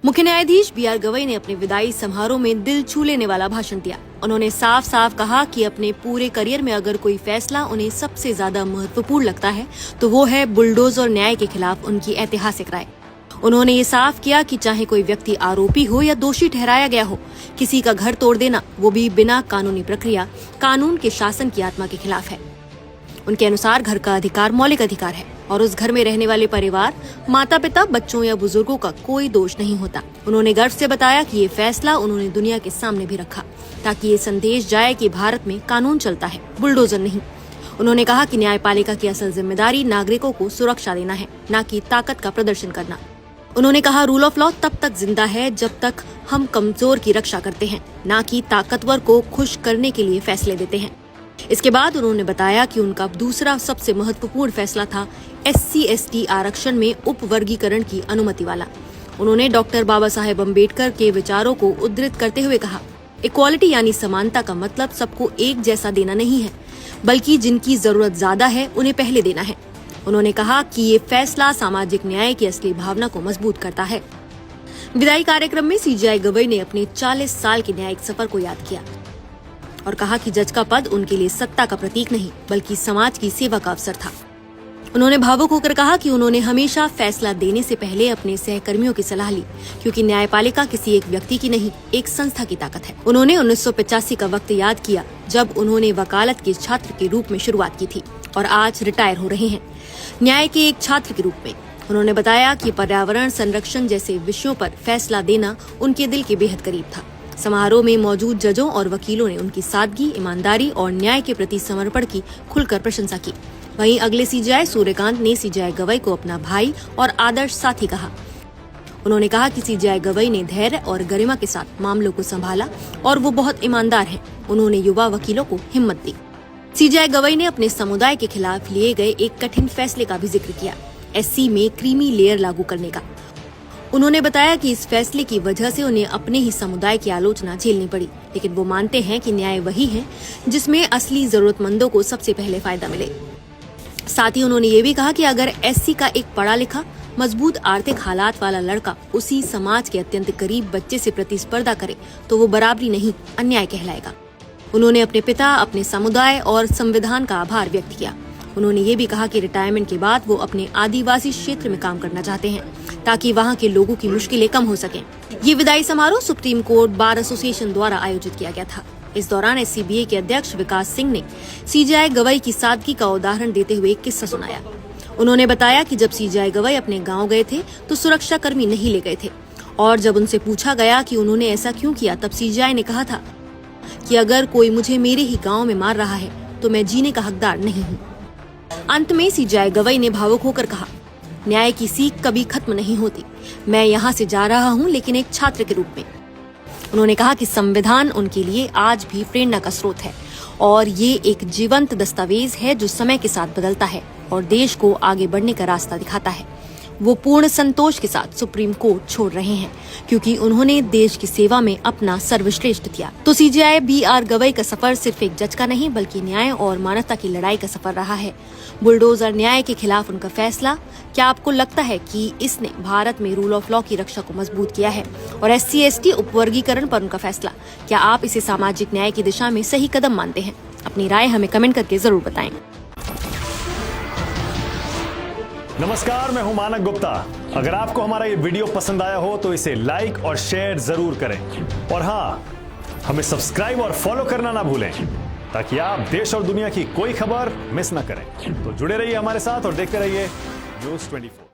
मुख्य न्यायाधीश B are Gavai ने अपने विदाई समारोह में दिल छू लेने वाला भाषण दिया। उन्होंने साफ साफ कहा कि अपने पूरे करियर में अगर कोई फैसला उन्हें सबसे ज्यादा महत्वपूर्ण लगता है तो वो है बुलडोजर न्याय के खिलाफ उनकी ऐतिहासिक राय। उन्होंने ये साफ किया कि चाहे कोई व्यक्ति आरोपी हो या दोषी ठहराया गया हो, किसी का घर तोड़ देना, वो भी बिना कानूनी प्रक्रिया, कानून के शासन की आत्मा के खिलाफ है। उनके अनुसार घर का अधिकार मौलिक अधिकार है और उस घर में रहने वाले परिवार, माता पिता, बच्चों या बुजुर्गों का कोई दोष नहीं होता। उन्होंने गर्व से बताया कि ये फैसला उन्होंने दुनिया के सामने भी रखा ताकि ये संदेश जाए कि भारत में कानून चलता है, बुलडोजर नहीं। उन्होंने कहा कि न्यायपालिका की असल जिम्मेदारी नागरिकों को सुरक्षा देना है, न कि ताकत का प्रदर्शन करना। उन्होंने कहा रूल ऑफ लॉ तब तक जिंदा है जब तक हम कमजोर की रक्षा करते हैं, न कि ताकतवर को खुश करने के लिए फैसले देते हैं। इसके बाद उन्होंने बताया कि उनका दूसरा सबसे महत्वपूर्ण फैसला था SC/ST आरक्षण में उपवर्गीकरण की अनुमति वाला। उन्होंने डॉक्टर बाबा साहेब अम्बेडकर के विचारों को उद्धृत करते हुए कहा, इक्वालिटी यानी समानता का मतलब सबको एक जैसा देना नहीं है, बल्कि जिनकी जरूरत ज्यादा है उन्हें पहले देना है। उन्होंने कहा कि ये फैसला सामाजिक न्याय की असली भावना को मजबूत करता है। विदाई कार्यक्रम में CJI गवई ने अपने 40 साल के न्यायिक सफर को याद किया और कहा कि जज का पद उनके लिए सत्ता का प्रतीक नहीं बल्कि समाज की सेवा का अवसर था। उन्होंने भावुक होकर कहा कि उन्होंने हमेशा फैसला देने से पहले अपने सहकर्मियों की सलाह ली, क्योंकि न्यायपालिका किसी एक व्यक्ति की नहीं, एक संस्था की ताकत है। उन्होंने 1985 का वक्त याद किया जब उन्होंने वकालत के छात्र के रूप में शुरुआत की थी और आज रिटायर हो रहे हैं न्याय के एक छात्र के रूप में। उन्होंने बताया कि पर्यावरण संरक्षण जैसे विषयों पर फैसला देना उनके दिल के बेहद करीब था। समारोह में मौजूद जजों और वकीलों ने उनकी सादगी, ईमानदारी और न्याय के प्रति समर्पण की खुलकर प्रशंसा की। वहीं अगले CJI सूर्यकांत ने CJI गवई को अपना भाई और आदर्श साथी कहा। उन्होंने कहा कि CJI गवई ने धैर्य और गरिमा के साथ मामलों को संभाला और वो बहुत ईमानदार हैं। उन्होंने युवा वकीलों को हिम्मत दी। CJI गवई ने अपने समुदाय के खिलाफ लिए गए एक कठिन फैसले का भी जिक्र किया, SC में क्रीमी लेयर लागू करने का। उन्होंने बताया कि इस फैसले की वजह से उन्हें अपने ही समुदाय की आलोचना झेलनी पड़ी, लेकिन वो मानते हैं कि न्याय वही है जिसमें असली जरूरतमंदों को सबसे पहले फायदा मिले। साथ ही उन्होंने ये भी कहा कि अगर SC का एक पढ़ा लिखा, मजबूत आर्थिक हालात वाला लड़का उसी समाज के अत्यंत करीब बच्चे से प्रतिस्पर्धा करे तो वो बराबरी नहीं, अन्याय कहलाएगा। उन्होंने अपने पिता, अपने समुदाय और संविधान का आभार व्यक्त किया। उन्होंने ये भी कहा कि रिटायरमेंट के बाद वो अपने आदिवासी क्षेत्र में काम करना चाहते हैं ताकि वहाँ के लोगों की मुश्किलें कम हो सकें। ये विदाई समारोह सुप्रीम कोर्ट बार एसोसिएशन द्वारा आयोजित किया गया था। इस दौरान SCBA के अध्यक्ष विकास सिंह ने CJI गवई की सादगी का उदाहरण देते हुए एक किस्सा सुनाया। उन्होंने बताया कि जब CJI गवई अपने गाँव गए थे तो सुरक्षा कर्मी नहीं ले गए थे और जब उनसे पूछा गया कि उन्होंने ऐसा क्यों किया, तब CJI ने कहा था कि अगर कोई मुझे मेरे ही गाँव में मार रहा है तो मैं जीने का हकदार नहीं हूँ। अंत में CJI गवई ने भावुक होकर कहा, न्याय की सीख कभी खत्म नहीं होती। मैं यहाँ से जा रहा हूँ लेकिन एक छात्र के रूप में। उन्होंने कहा कि संविधान उनके लिए आज भी प्रेरणा का स्रोत है और ये एक जीवंत दस्तावेज है जो समय के साथ बदलता है और देश को आगे बढ़ने का रास्ता दिखाता है। वो पूर्ण संतोष के साथ सुप्रीम कोर्ट छोड़ रहे हैं क्योंकि उन्होंने देश की सेवा में अपना सर्वश्रेष्ठ दिया। तो CJI BR गवई का सफर सिर्फ एक जज का नहीं बल्कि न्याय और मानवता की लड़ाई का सफर रहा है। बुलडोजर न्याय के खिलाफ उनका फैसला, क्या आपको लगता है कि इसने भारत में रूल ऑफ लॉ की रक्षा को मजबूत किया है? और SC/ST उपवर्गीकरण पर उनका फैसला, क्या आप इसे सामाजिक न्याय की दिशा में सही कदम मानते हैं? अपनी राय हमें कमेंट करके जरूर बताएं। नमस्कार, मैं हूं मानक गुप्ता। अगर आपको हमारा ये वीडियो पसंद आया हो तो इसे लाइक और शेयर जरूर करें और हाँ, हमें सब्सक्राइब और फॉलो करना ना भूलें ताकि आप देश और दुनिया की कोई खबर मिस ना करें। तो जुड़े रहिए हमारे साथ और देखते रहिए News 24।